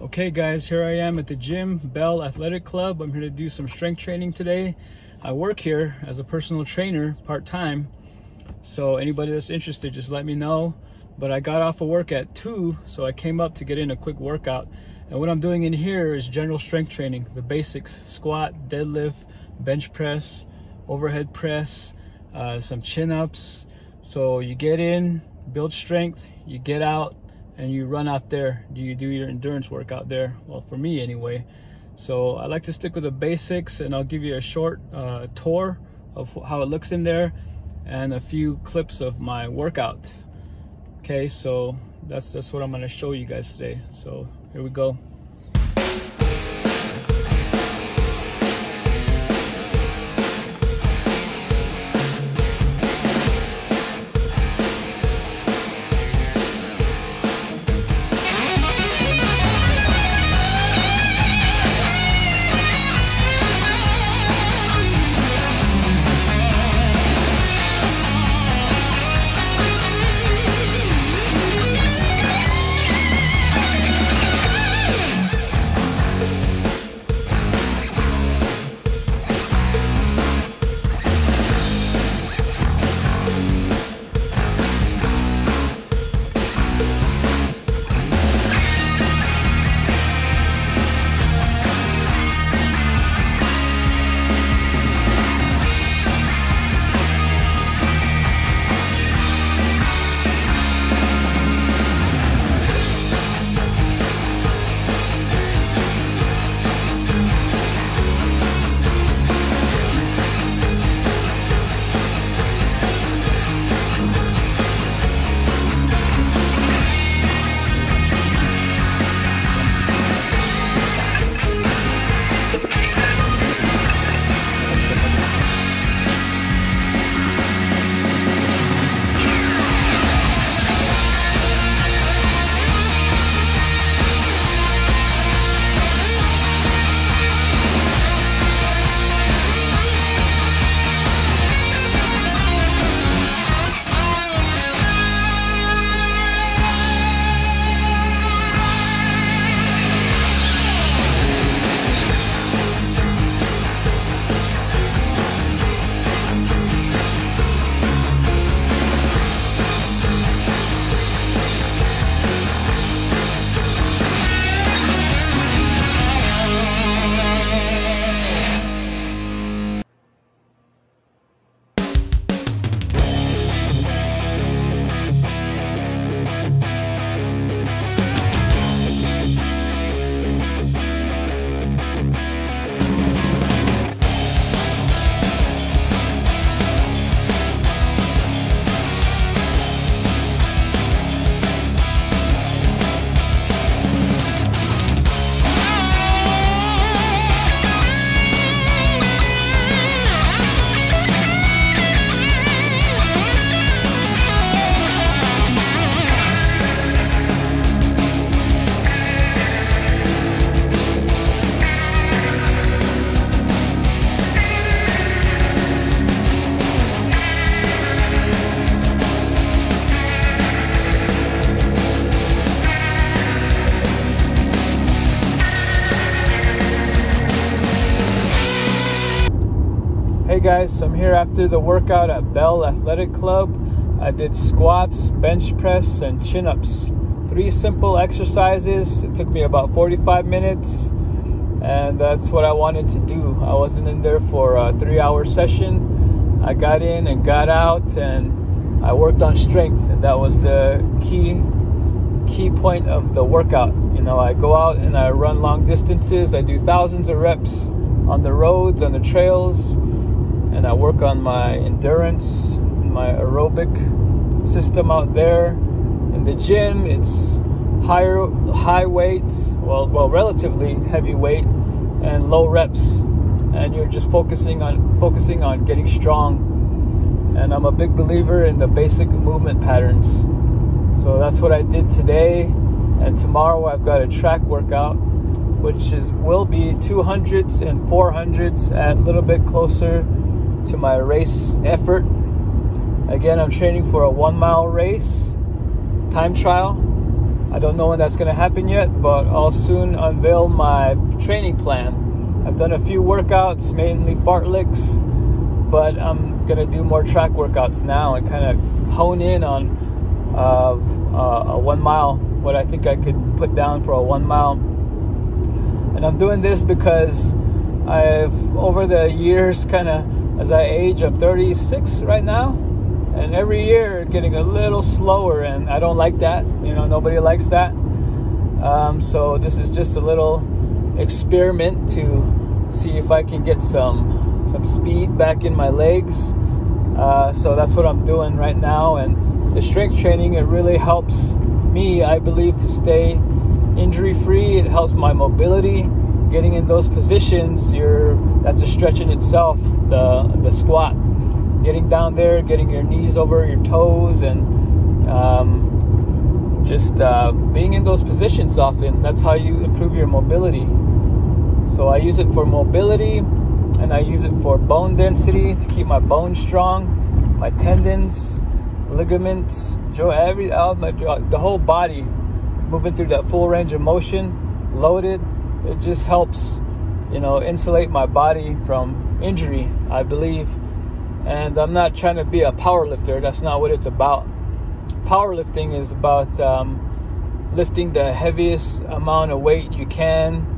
Okay guys, here I am at the gym, Bell Athletic Club. I'm here to do some strength training today. I work here as a personal trainer part-time, so anybody that's interested, just let me know. But I got off of work at 2, so I came up to get in a quick workout. And what I'm doing in here is general strength training, the basics: squat, deadlift, bench press, overhead press, some chin-ups. So you get in, build strength, you get out, and you run out there. You do your endurance work out there. Well, for me anyway. So I like to stick with the basics, and I'll give you a short tour of how it looks in there and a few clips of my workout. Okay, so that's what I'm going to show you guys today. So here we go. Hey guys, I'm here after the workout at Bell Athletic Club. I did squats, bench press, and chin-ups. 3 simple exercises. It took me about 45 minutes, and that's what I wanted to do. I wasn't in there for a 3-hour session. I got in and got out, and I worked on strength, and that was the key point of the workout. You know, I go out and I run long distances. I do thousands of reps on the roads, on the trails, and I work on my endurance, my aerobic system out there. In the gym, it's high weight, well, relatively heavy weight, and low reps, and you're just focusing on getting strong. And I'm a big believer in the basic movement patterns. So that's what I did today, and tomorrow I've got a track workout, which will be 200s and 400s at a little bit closer to my race effort. Again, I'm training for a 1-mile race time trial. I don't know when that's going to happen yet, but I'll soon unveil my training plan. I've done a few workouts, mainly fartleks, but I'm going to do more track workouts now and kind of hone in on a 1 mile, what I think I could put down for a 1 mile. And I'm doing this because I've, over the years, kind of, as I age, I'm 36 right now, and every year getting a little slower, and I don't like that. You know, nobody likes that. So this is just a little experiment to see if I can get some speed back in my legs. So that's what I'm doing right now. And the strength training, it really helps me, I believe, to stay injury free. It helps my mobility. Getting in those positions, that's a stretch in itself. The squat, getting down there, getting your knees over your toes, and just being in those positions often. That's how you improve your mobility. So I use it for mobility, and I use it for bone density to keep my bones strong, my tendons, ligaments, the whole body moving through that full range of motion, loaded. It just helps, you know, insulate my body from injury, I believe. And I'm not trying to be a power lifter. That's not what it's about. Powerlifting is about lifting the heaviest amount of weight you can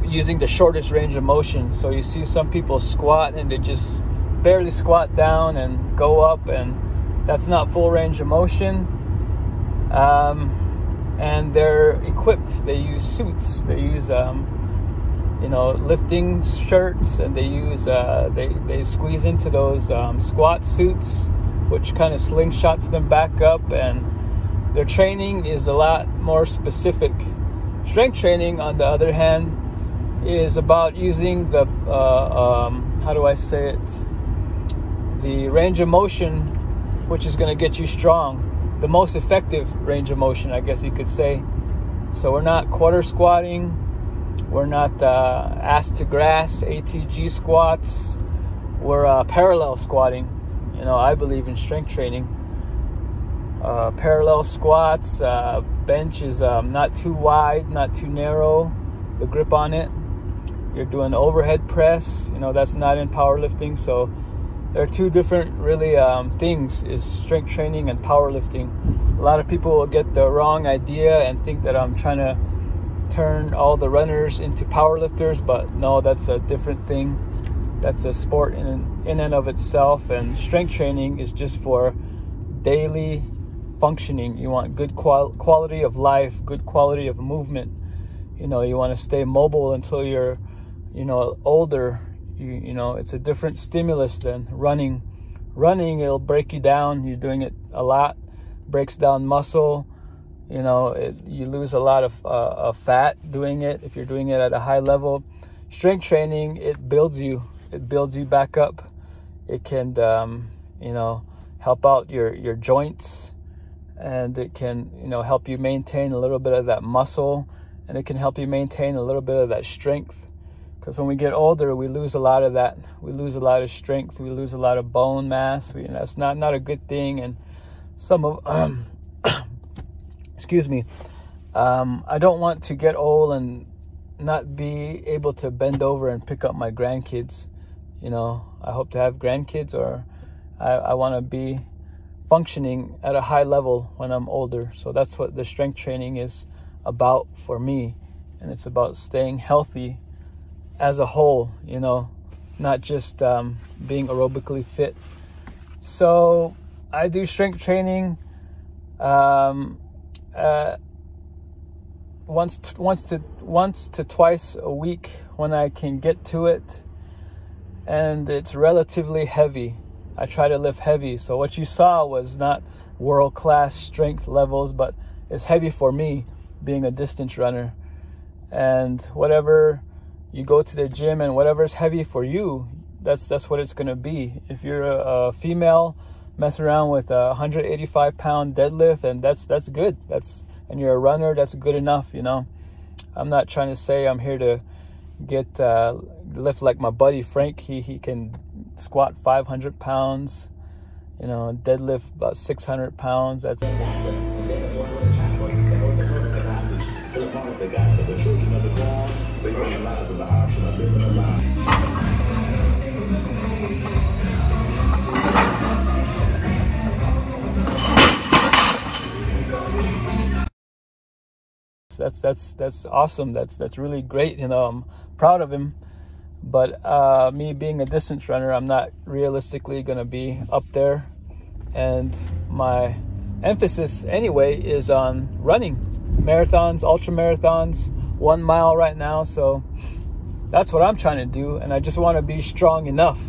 using the shortest range of motion. So you see some people squat and they just barely squat down and go up, and that's not full range of motion. And they're equipped. They use suits. They use lifting shirts, and they use they squeeze into those squat suits, which kind of slingshots them back up, and their training is a lot more specific. Strength training, on the other hand, is about using the the range of motion, which is going to get you strong, the most effective range of motion, I guess you could say. So we're not quarter squatting. We're not ass to grass, ATG squats. We're parallel squatting. You know, I believe in strength training. Parallel squats, bench is not too wide, not too narrow, the grip on it. You're doing overhead press. You know, that's not in powerlifting. So there are two different really things, is strength training and powerlifting. A lot of people will get the wrong idea and think that I'm trying to turn all the runners into powerlifters, but no, that's a different thing. That's a sport in and of itself, and strength training is just for daily functioning. You want good quality of life, good quality of movement. You know, you want to stay mobile until you're, you know, older. You know, it's a different stimulus than running. Running, it'll break you down. You're doing it a lot, breaks down muscle. You know, you lose a lot of fat doing it if you're doing it at a high level. Strength training, it builds you. It builds you back up. It can, help out your joints, and it can, help you maintain a little bit of that muscle, and it can help you maintain a little bit of that strength. Because when we get older, we lose a lot of that. We lose a lot of strength. We lose a lot of bone mass. That's not a good thing. And some of, excuse me, I don't want to get old and not be able to bend over and pick up my grandkids. You know, I hope to have grandkids, or I want to be functioning at a high level when I'm older. So that's what the strength training is about for me. And it's about staying healthy as a whole, not just being aerobically fit. So I do strength training once to twice a week when I can get to it, and it's relatively heavy. I try to lift heavy. So what you saw was not world-class strength levels, but it's heavy for me, being a distance runner. And whatever you go to the gym and whatever's heavy for you, that's what it's going to be. If you're a female, mess around with a 185-pound deadlift, and that's good. And you're a runner, that's good enough. I'm not trying to say I'm here to get lift like my buddy Frank. He can squat 500 pounds, deadlift about 600 pounds. That's That's awesome. That's really great. You know, I'm proud of him. But me being a distance runner, I'm not realistically going to be up there. And my emphasis anyway is on running marathons, ultra marathons, 1 mile right now. So that's what I'm trying to do. And I just want to be strong enough.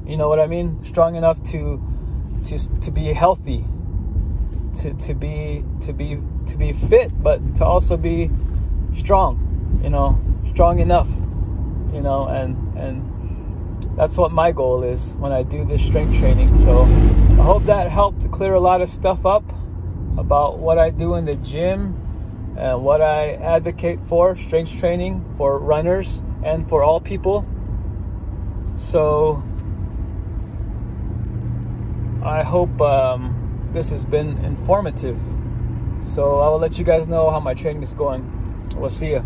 You know what I mean? Strong enough to be healthy, to be fit, but to also be strong, you know, strong enough, you know, and that's what my goal is when I do this strength training. So I hope that helped clear a lot of stuff up about what I do in the gym and what I advocate for, strength training for runners and for all people. So I hope this has been informative. So I will let you guys know how my training is going. We'll see you.